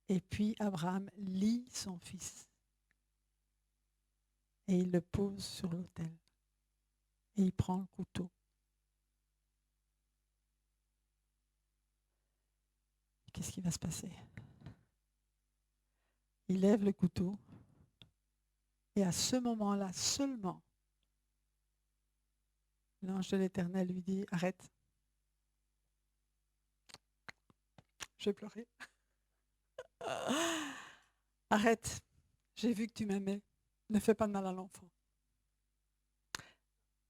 [SPEAKER 1] Et puis Abraham lie son fils. Et il le pose sur l'autel. Et il prend le couteau. Qu'est-ce qui va se passer? Il lève le couteau. Et à ce moment-là seulement, l'ange de l'Éternel lui dit, arrête. Je vais pleurer. Arrête, j'ai vu que tu m'aimais. Ne fais pas de mal à l'enfant.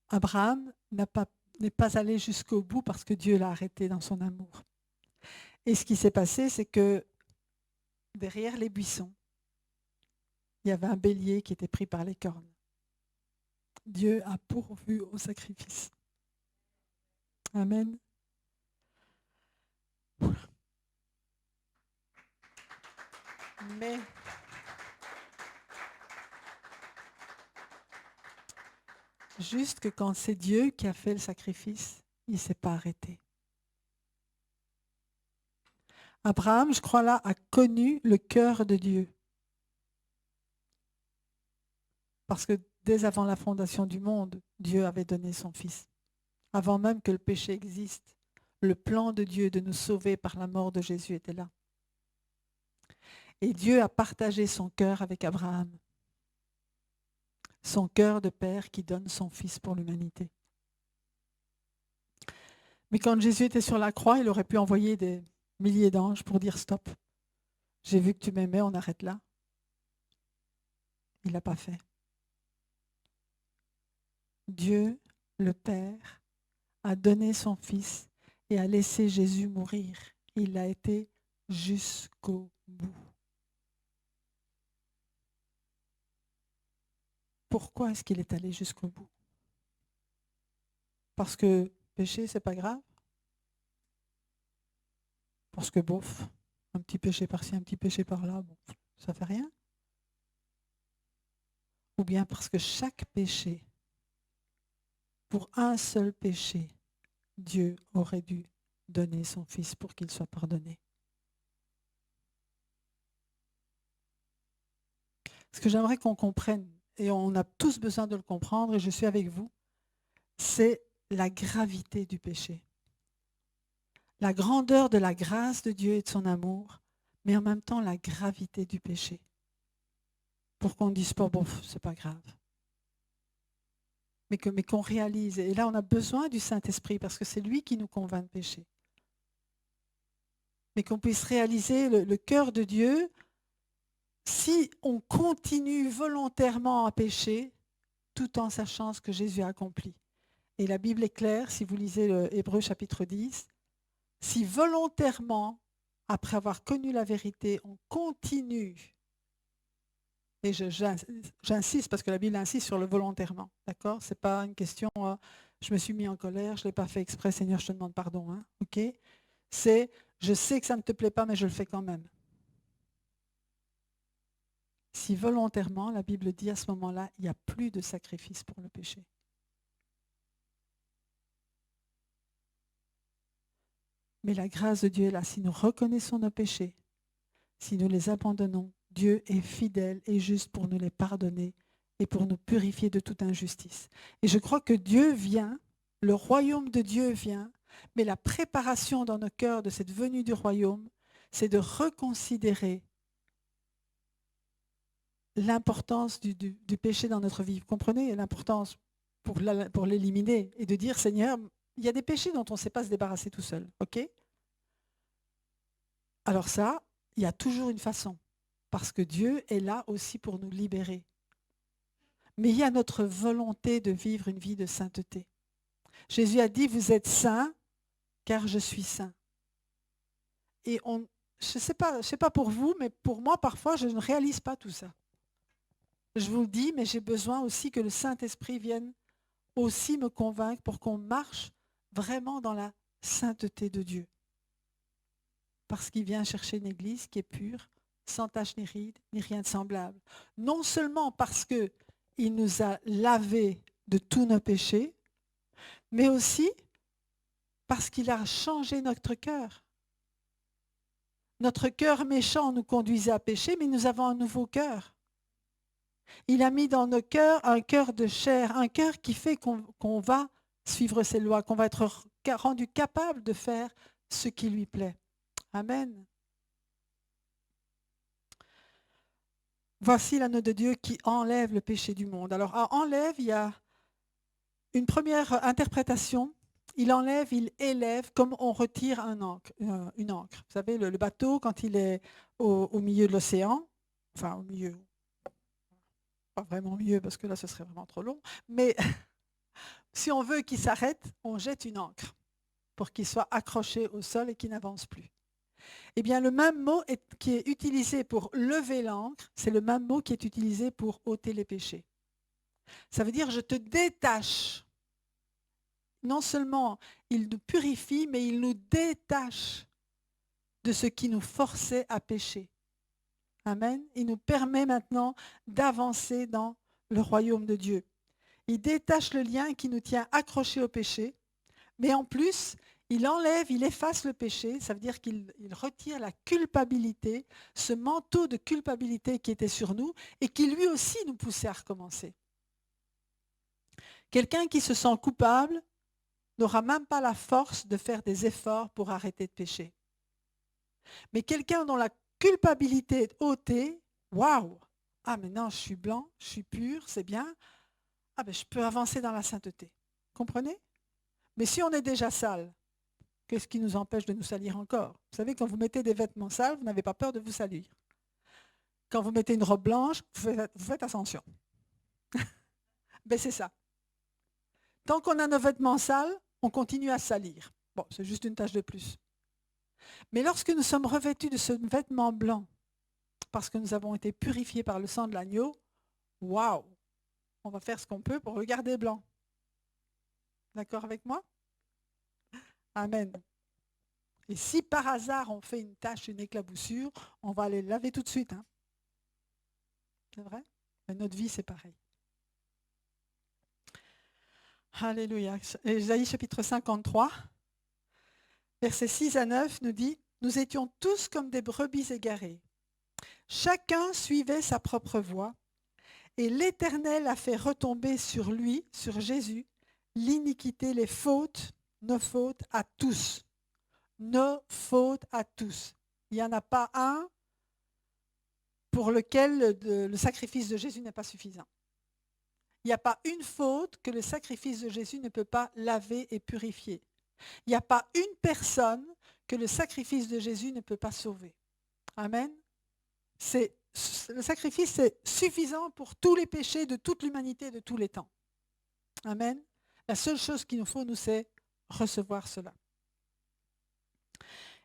[SPEAKER 1] Abraham n'est pas allé jusqu'au bout parce que Dieu l'a arrêté dans son amour. Et ce qui s'est passé, c'est que derrière les buissons, il y avait un bélier qui était pris par les cornes. Dieu a pourvu au sacrifice. Amen. Mais juste que quand c'est Dieu qui a fait le sacrifice, il ne s'est pas arrêté. Abraham, je crois là, a connu le cœur de Dieu. Parce que dès avant la fondation du monde, Dieu avait donné son Fils. Avant même que le péché existe, le plan de Dieu de nous sauver par la mort de Jésus était là. Et Dieu a partagé son cœur avec Abraham. Son cœur de père qui donne son Fils pour l'humanité. Mais quand Jésus était sur la croix, il aurait pu envoyer des milliers d'anges pour dire stop. J'ai vu que tu m'aimais, on arrête là. Il ne l'a pas fait. Dieu, le Père, a donné son Fils et a laissé Jésus mourir. Il a été jusqu'au bout. Pourquoi est-ce qu'il est allé jusqu'au bout? Parce que péché, c'est pas grave? Parce que bof, un petit péché par-ci, un petit péché par-là, bon, ça fait rien? Ou bien parce que chaque péché, pour un seul péché, Dieu aurait dû donner son Fils pour qu'il soit pardonné. Ce que j'aimerais qu'on comprenne, et on a tous besoin de le comprendre, et je suis avec vous, c'est la gravité du péché. La grandeur de la grâce de Dieu et de son amour, mais en même temps la gravité du péché. Pour qu'on ne dise pas, bon, c'est pas grave. Mais qu'on réalise. Et là, on a besoin du Saint-Esprit parce que c'est lui qui nous convainc de pécher. Mais qu'on puisse réaliser le cœur de Dieu. Si on continue volontairement à pécher, tout en sachant ce que Jésus a accompli. Et la Bible est claire, si vous lisez le Hébreux chapitre 10, si volontairement, après avoir connu la vérité, on continue, et j'insiste parce que la Bible insiste sur le volontairement, d'accord? Ce n'est pas une question, je me suis mis en colère, je ne l'ai pas fait exprès, Seigneur, je te demande pardon, hein, ok? C'est, je sais que ça ne te plaît pas, mais je le fais quand même. Si volontairement, la Bible dit à ce moment-là, il n'y a plus de sacrifice pour le péché. Mais la grâce de Dieu est là. Si nous reconnaissons nos péchés, si nous les abandonnons, Dieu est fidèle et juste pour nous les pardonner et pour nous purifier de toute injustice. Et je crois que Dieu vient, le royaume de Dieu vient Mais la préparation dans nos cœurs de cette venue du royaume, c'est de reconsidérer l'importance du péché dans notre vie. Vous comprenez l'importance pour l'éliminer et de dire, Seigneur, il y a des péchés dont on ne sait pas se débarrasser tout seul. Ok? Alors ça, il y a toujours une façon, parce que Dieu est là aussi pour nous libérer. Mais il y a notre volonté de vivre une vie de sainteté. Jésus a dit, vous êtes saints, car je suis saint. Et je ne sais pas pour vous, mais pour moi, parfois, je ne réalise pas tout ça. Je vous le dis, mais j'ai besoin aussi que le Saint-Esprit vienne aussi me convaincre pour qu'on marche vraiment dans la sainteté de Dieu. Parce qu'il vient chercher une église qui est pure, sans tache ni ride, ni rien de semblable. Non seulement parce qu'il nous a lavés de tous nos péchés, mais aussi parce qu'il a changé notre cœur. Notre cœur méchant nous conduisait à pécher, mais nous avons un nouveau cœur. Il a mis dans nos cœurs un cœur de chair, un cœur qui fait qu'on va suivre ses lois, qu'on va être rendu capable de faire ce qui lui plaît. Amen. Voici l'anneau de Dieu qui enlève le péché du monde. Alors, à enlève, il y a une première interprétation. Il enlève, il élève, comme on retire une ancre. Vous savez, le bateau, quand il est au milieu de l'océan, enfin au milieu, pas vraiment au milieu parce que là, ce serait vraiment trop long, mais si on veut qu'il s'arrête, on jette une ancre pour qu'il soit accroché au sol et qu'il n'avance plus. Eh bien, le même mot qui est utilisé pour lever l'ancre, c'est le même mot qui est utilisé pour ôter les péchés. Ça veut dire je te détache. Non seulement il nous purifie, mais il nous détache de ce qui nous forçait à pécher. Amen. Il nous permet maintenant d'avancer dans le royaume de Dieu. Il détache le lien qui nous tient accrochés au péché, mais en plus, il enlève, il efface le péché, ça veut dire qu'il retire la culpabilité, ce manteau de culpabilité qui était sur nous et qui lui aussi nous poussait à recommencer. Quelqu'un qui se sent coupable n'aura même pas la force de faire des efforts pour arrêter de pécher. Mais quelqu'un dont la culpabilité est ôtée, waouh! Ah, maintenant je suis blanc, je suis pur, c'est bien. Ah, ben je peux avancer dans la sainteté. Comprenez? Mais si on est déjà sale, qu'est-ce qui nous empêche de nous salir encore? Vous savez, quand vous mettez des vêtements sales, vous n'avez pas peur de vous salir. Quand vous mettez une robe blanche, vous faites attention. Ben c'est ça. Tant qu'on a nos vêtements sales, on continue à salir. Bon, c'est juste une tâche de plus. Mais lorsque nous sommes revêtus de ce vêtement blanc, parce que nous avons été purifiés par le sang de l'agneau, waouh! On va faire ce qu'on peut pour le garder blanc. D'accord avec moi? Amen. Et si par hasard on fait une tache, une éclaboussure, on va aller laver tout de suite. Hein. C'est vrai? Mais notre vie, c'est pareil. Alléluia. Ésaïe chapitre 53, versets 6 à 9 nous dit, « Nous étions tous comme des brebis égarées. Chacun suivait sa propre voie, et l'Éternel a fait retomber sur lui, sur Jésus, l'iniquité, les fautes, nos fautes à tous. » Nos fautes à tous. Il n'y en a pas un pour lequel le sacrifice de Jésus n'est pas suffisant. Il n'y a pas une faute que le sacrifice de Jésus ne peut pas laver et purifier. Il n'y a pas une personne que le sacrifice de Jésus ne peut pas sauver. Amen. Le sacrifice est suffisant pour tous les péchés de toute l'humanité de tous les temps. Amen. La seule chose qu'il nous faut, nous, c'est recevoir cela.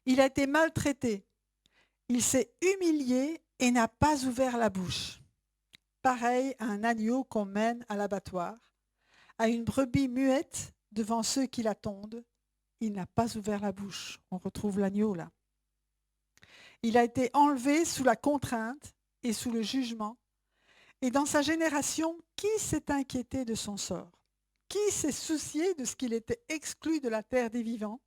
[SPEAKER 1] Il a été maltraité. Il s'est humilié et n'a pas ouvert la bouche. Pareil à un agneau qu'on mène à l'abattoir, à une brebis muette devant ceux qui l'attendent, il n'a pas ouvert la bouche. On retrouve l'agneau là. Il a été enlevé sous la contrainte et sous le jugement. Et dans sa génération, qui s'est inquiété de son sort? Qui s'est soucié de ce qu'il était exclu de la terre des vivants,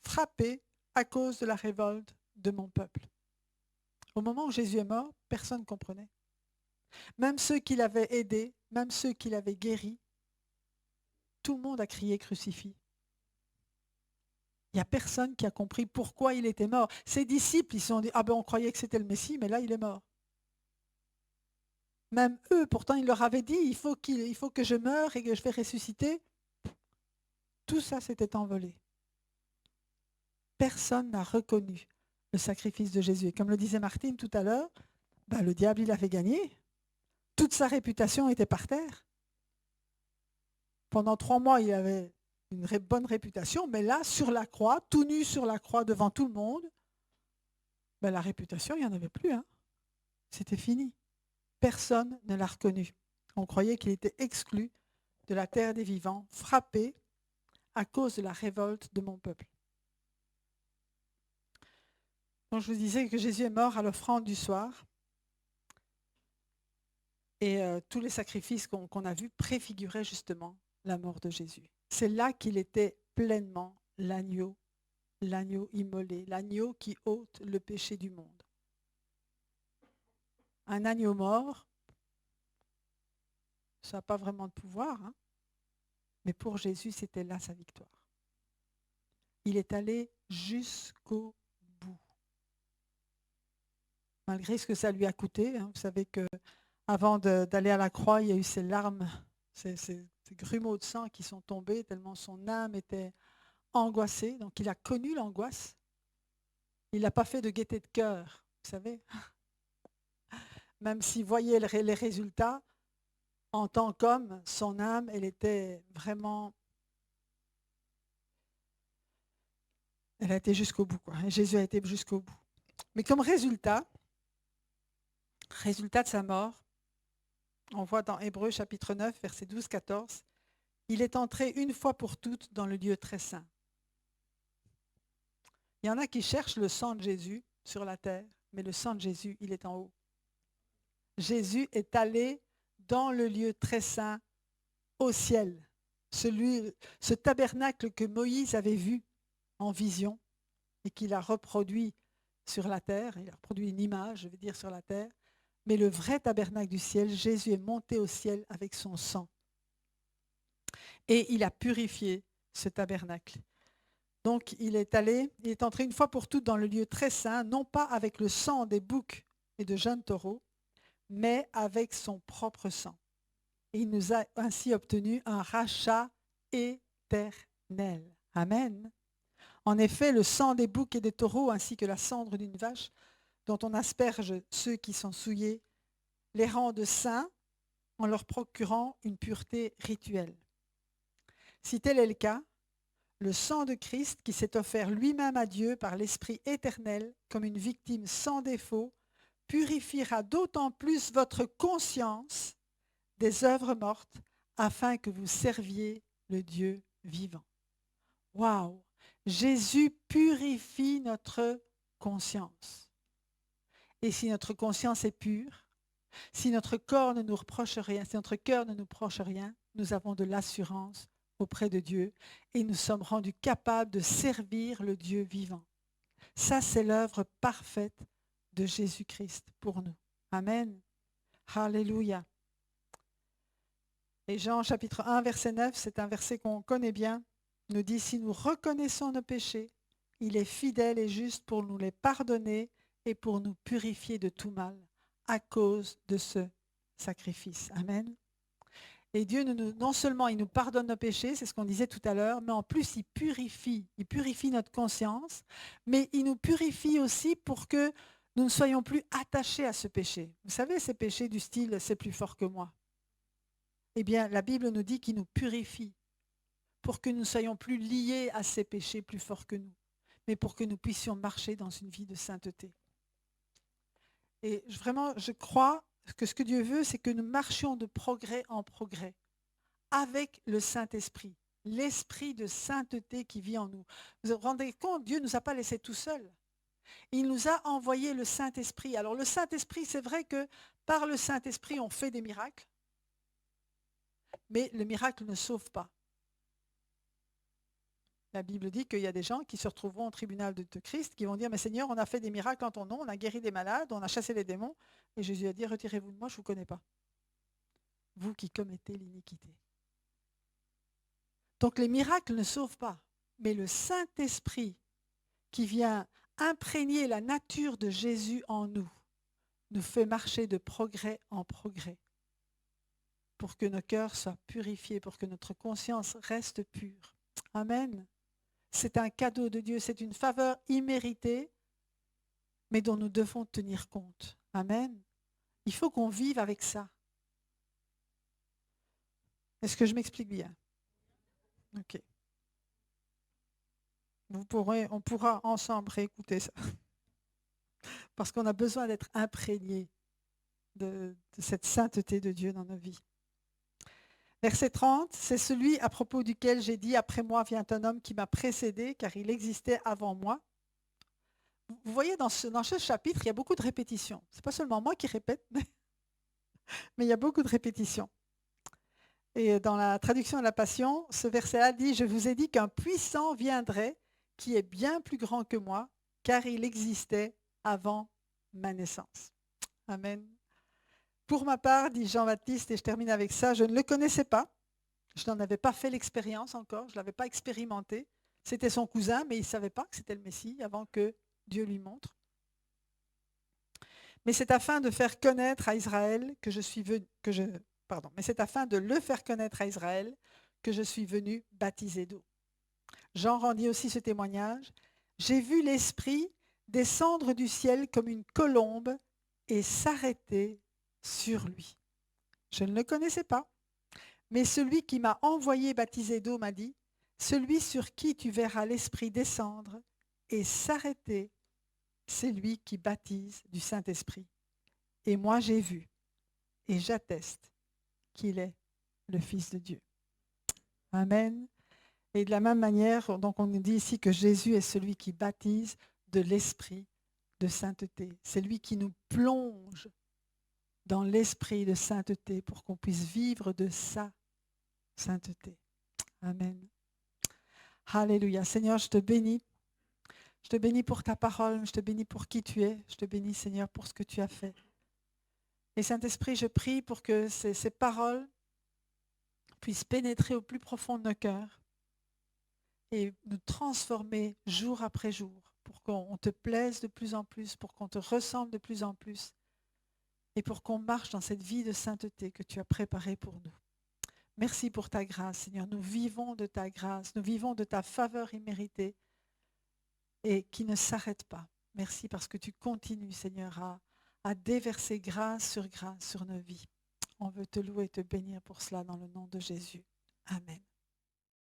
[SPEAKER 1] frappé à cause de la révolte de mon peuple? Au moment où Jésus est mort, personne ne comprenait. Même ceux qui l'avaient aidé, même ceux qui l'avaient guéri, tout le monde a crié crucifie. Il n'y a personne qui a compris pourquoi il était mort. Ses disciples, ils se sont dit, ah ben on croyait que c'était le Messie, mais là il est mort. Même eux, pourtant il leur avait dit, il faut que je meure et que je vais ressusciter. Tout ça s'était envolé. Personne n'a reconnu le sacrifice de Jésus. Et comme le disait Martine tout à l'heure, ben, le diable il avait gagné. Toute sa réputation était par terre. Pendant 3 mois, il avait une bonne réputation, mais là, sur la croix, tout nu sur la croix devant tout le monde, ben, la réputation, il n'y en avait plus. Hein. C'était fini. Personne ne l'a reconnu. On croyait qu'il était exclu de la terre des vivants, frappé à cause de la révolte de mon peuple. Donc je vous disais que Jésus est mort à l'offrande du soir. Et tous les sacrifices qu'on a vus préfiguraient justement la mort de Jésus. C'est là qu'il était pleinement l'agneau immolé, l'agneau qui ôte le péché du monde. Un agneau mort, ça n'a pas vraiment de pouvoir, hein, mais pour Jésus, c'était là sa victoire. Il est allé jusqu'au bout. Malgré ce que ça lui a coûté, hein, vous savez qu'avant d'aller à la croix, il y a eu ces larmes, ces grumeaux de sang qui sont tombés tellement son âme était angoissé, donc il a connu l'angoisse. Il n'a pas fait de gaieté de cœur, vous savez. Même s'il voyait les résultats, en tant qu'homme, son âme, elle était vraiment... Elle a été jusqu'au bout, quoi. Et Jésus a été jusqu'au bout. Mais comme résultat de sa mort, on voit dans Hébreux chapitre 9, versets 12-14, il est entré une fois pour toutes dans le lieu très saint. Il y en a qui cherchent le sang de Jésus sur la terre, mais le sang de Jésus, il est en haut. Jésus est allé dans le lieu très saint au ciel. Ce tabernacle que Moïse avait vu en vision et qu'il a reproduit sur la terre, il a reproduit une image, je veux dire, sur la terre, mais le vrai tabernacle du ciel, Jésus est monté au ciel avec son sang. Et il a purifié ce tabernacle. Donc il est entré une fois pour toutes dans le lieu très saint, non pas avec le sang des boucs et de jeunes taureaux, mais avec son propre sang. Et il nous a ainsi obtenu un rachat éternel. Amen. En effet, le sang des boucs et des taureaux, ainsi que la cendre d'une vache, dont on asperge ceux qui sont souillés, les rendent saints en leur procurant une pureté rituelle. Si tel est le cas, le sang de Christ, qui s'est offert lui-même à Dieu par l'Esprit éternel comme une victime sans défaut, purifiera d'autant plus votre conscience des œuvres mortes, afin que vous serviez le Dieu vivant. Waouh! Jésus purifie notre conscience. Et si notre conscience est pure, si notre corps ne nous reproche rien, si notre cœur ne nous reproche rien, nous avons de l'assurance auprès de Dieu et nous sommes rendus capables de servir le Dieu vivant. Ça, c'est l'œuvre parfaite de Jésus-Christ pour nous. Amen. Alléluia. Et Jean chapitre 1, verset 9, c'est un verset qu'on connaît bien, nous dit, si nous reconnaissons nos péchés, il est fidèle et juste pour nous les pardonner et pour nous purifier de tout mal à cause de ce sacrifice. Amen. Et Dieu, non seulement il nous pardonne nos péchés, c'est ce qu'on disait tout à l'heure, mais en plus il purifie notre conscience, mais il nous purifie aussi pour que nous ne soyons plus attachés à ce péché. Vous savez, ces péchés du style « c'est plus fort que moi ». Eh bien, la Bible nous dit qu'il nous purifie pour que nous ne soyons plus liés à ces péchés plus forts que nous, mais pour que nous puissions marcher dans une vie de sainteté. Et vraiment, je crois que ce que Dieu veut, c'est que nous marchions de progrès en progrès avec le Saint-Esprit, l'esprit de sainteté qui vit en nous. Vous vous rendez compte, Dieu ne nous a pas laissés tout seuls. Il nous a envoyé le Saint-Esprit. Alors le Saint-Esprit, c'est vrai que par le Saint-Esprit, on fait des miracles, mais le miracle ne sauve pas. La Bible dit qu'il y a des gens qui se retrouveront au tribunal de Christ, qui vont dire, mais Seigneur, on a fait des miracles en ton nom, on a guéri des malades, on a chassé les démons. Et Jésus a dit, retirez-vous de moi, je ne vous connais pas. Vous qui commettez l'iniquité. Donc les miracles ne sauvent pas, mais le Saint-Esprit qui vient imprégner la nature de Jésus en nous, nous fait marcher de progrès en progrès pour que nos cœurs soient purifiés, pour que notre conscience reste pure. Amen. C'est un cadeau de Dieu, c'est une faveur imméritée, mais dont nous devons tenir compte. Amen. Il faut qu'on vive avec ça. Est-ce que je m'explique bien? Ok. On pourra ensemble réécouter ça. Parce qu'on a besoin d'être imprégné de cette sainteté de Dieu dans nos vies. Verset 30, c'est celui à propos duquel j'ai dit, après moi vient un homme qui m'a précédé, car il existait avant moi. Vous voyez, dans ce chapitre, il y a beaucoup de répétitions. Ce n'est pas seulement moi qui répète, mais il y a beaucoup de répétitions. Et dans la traduction de la Passion, ce verset-là dit, je vous ai dit qu'un puissant viendrait qui est bien plus grand que moi, car il existait avant ma naissance. Amen. Pour ma part, dit Jean-Baptiste, et je termine avec ça, je ne le connaissais pas. Je n'en avais pas fait l'expérience encore, je ne l'avais pas expérimenté. C'était son cousin, mais il ne savait pas que c'était le Messie avant que Dieu lui montre. Mais c'est afin de faire connaître à Israël que je suis venu, mais c'est afin de le faire connaître à Israël que je suis venu baptiser d'eau. Jean rendit aussi ce témoignage. J'ai vu l'Esprit descendre du ciel comme une colombe et s'arrêter sur lui. Je ne le connaissais pas, mais celui qui m'a envoyé baptiser d'eau m'a dit, celui sur qui tu verras l'Esprit descendre et s'arrêter, c'est lui qui baptise du Saint-Esprit. Et moi j'ai vu et j'atteste qu'il est le Fils de Dieu. Amen. Et de la même manière, donc on nous dit ici que Jésus est celui qui baptise de l'Esprit de sainteté. C'est lui qui nous plonge dans l'Esprit de sainteté pour qu'on puisse vivre de sa sainteté. Amen. Alléluia. Seigneur, je te bénis. Je te bénis pour ta parole, je te bénis pour qui tu es. Je te bénis, Seigneur, pour ce que tu as fait. Et Saint-Esprit, je prie pour que ces paroles puissent pénétrer au plus profond de nos cœurs et nous transformer jour après jour pour qu'on te plaise de plus en plus, pour qu'on te ressemble de plus en plus et pour qu'on marche dans cette vie de sainteté que tu as préparée pour nous. Merci pour ta grâce, Seigneur. Nous vivons de ta grâce, nous vivons de ta faveur imméritée et qui ne s'arrête pas. Merci parce que tu continues, Seigneur, à déverser grâce sur nos vies. On veut te louer et te bénir pour cela dans le nom de Jésus. Amen.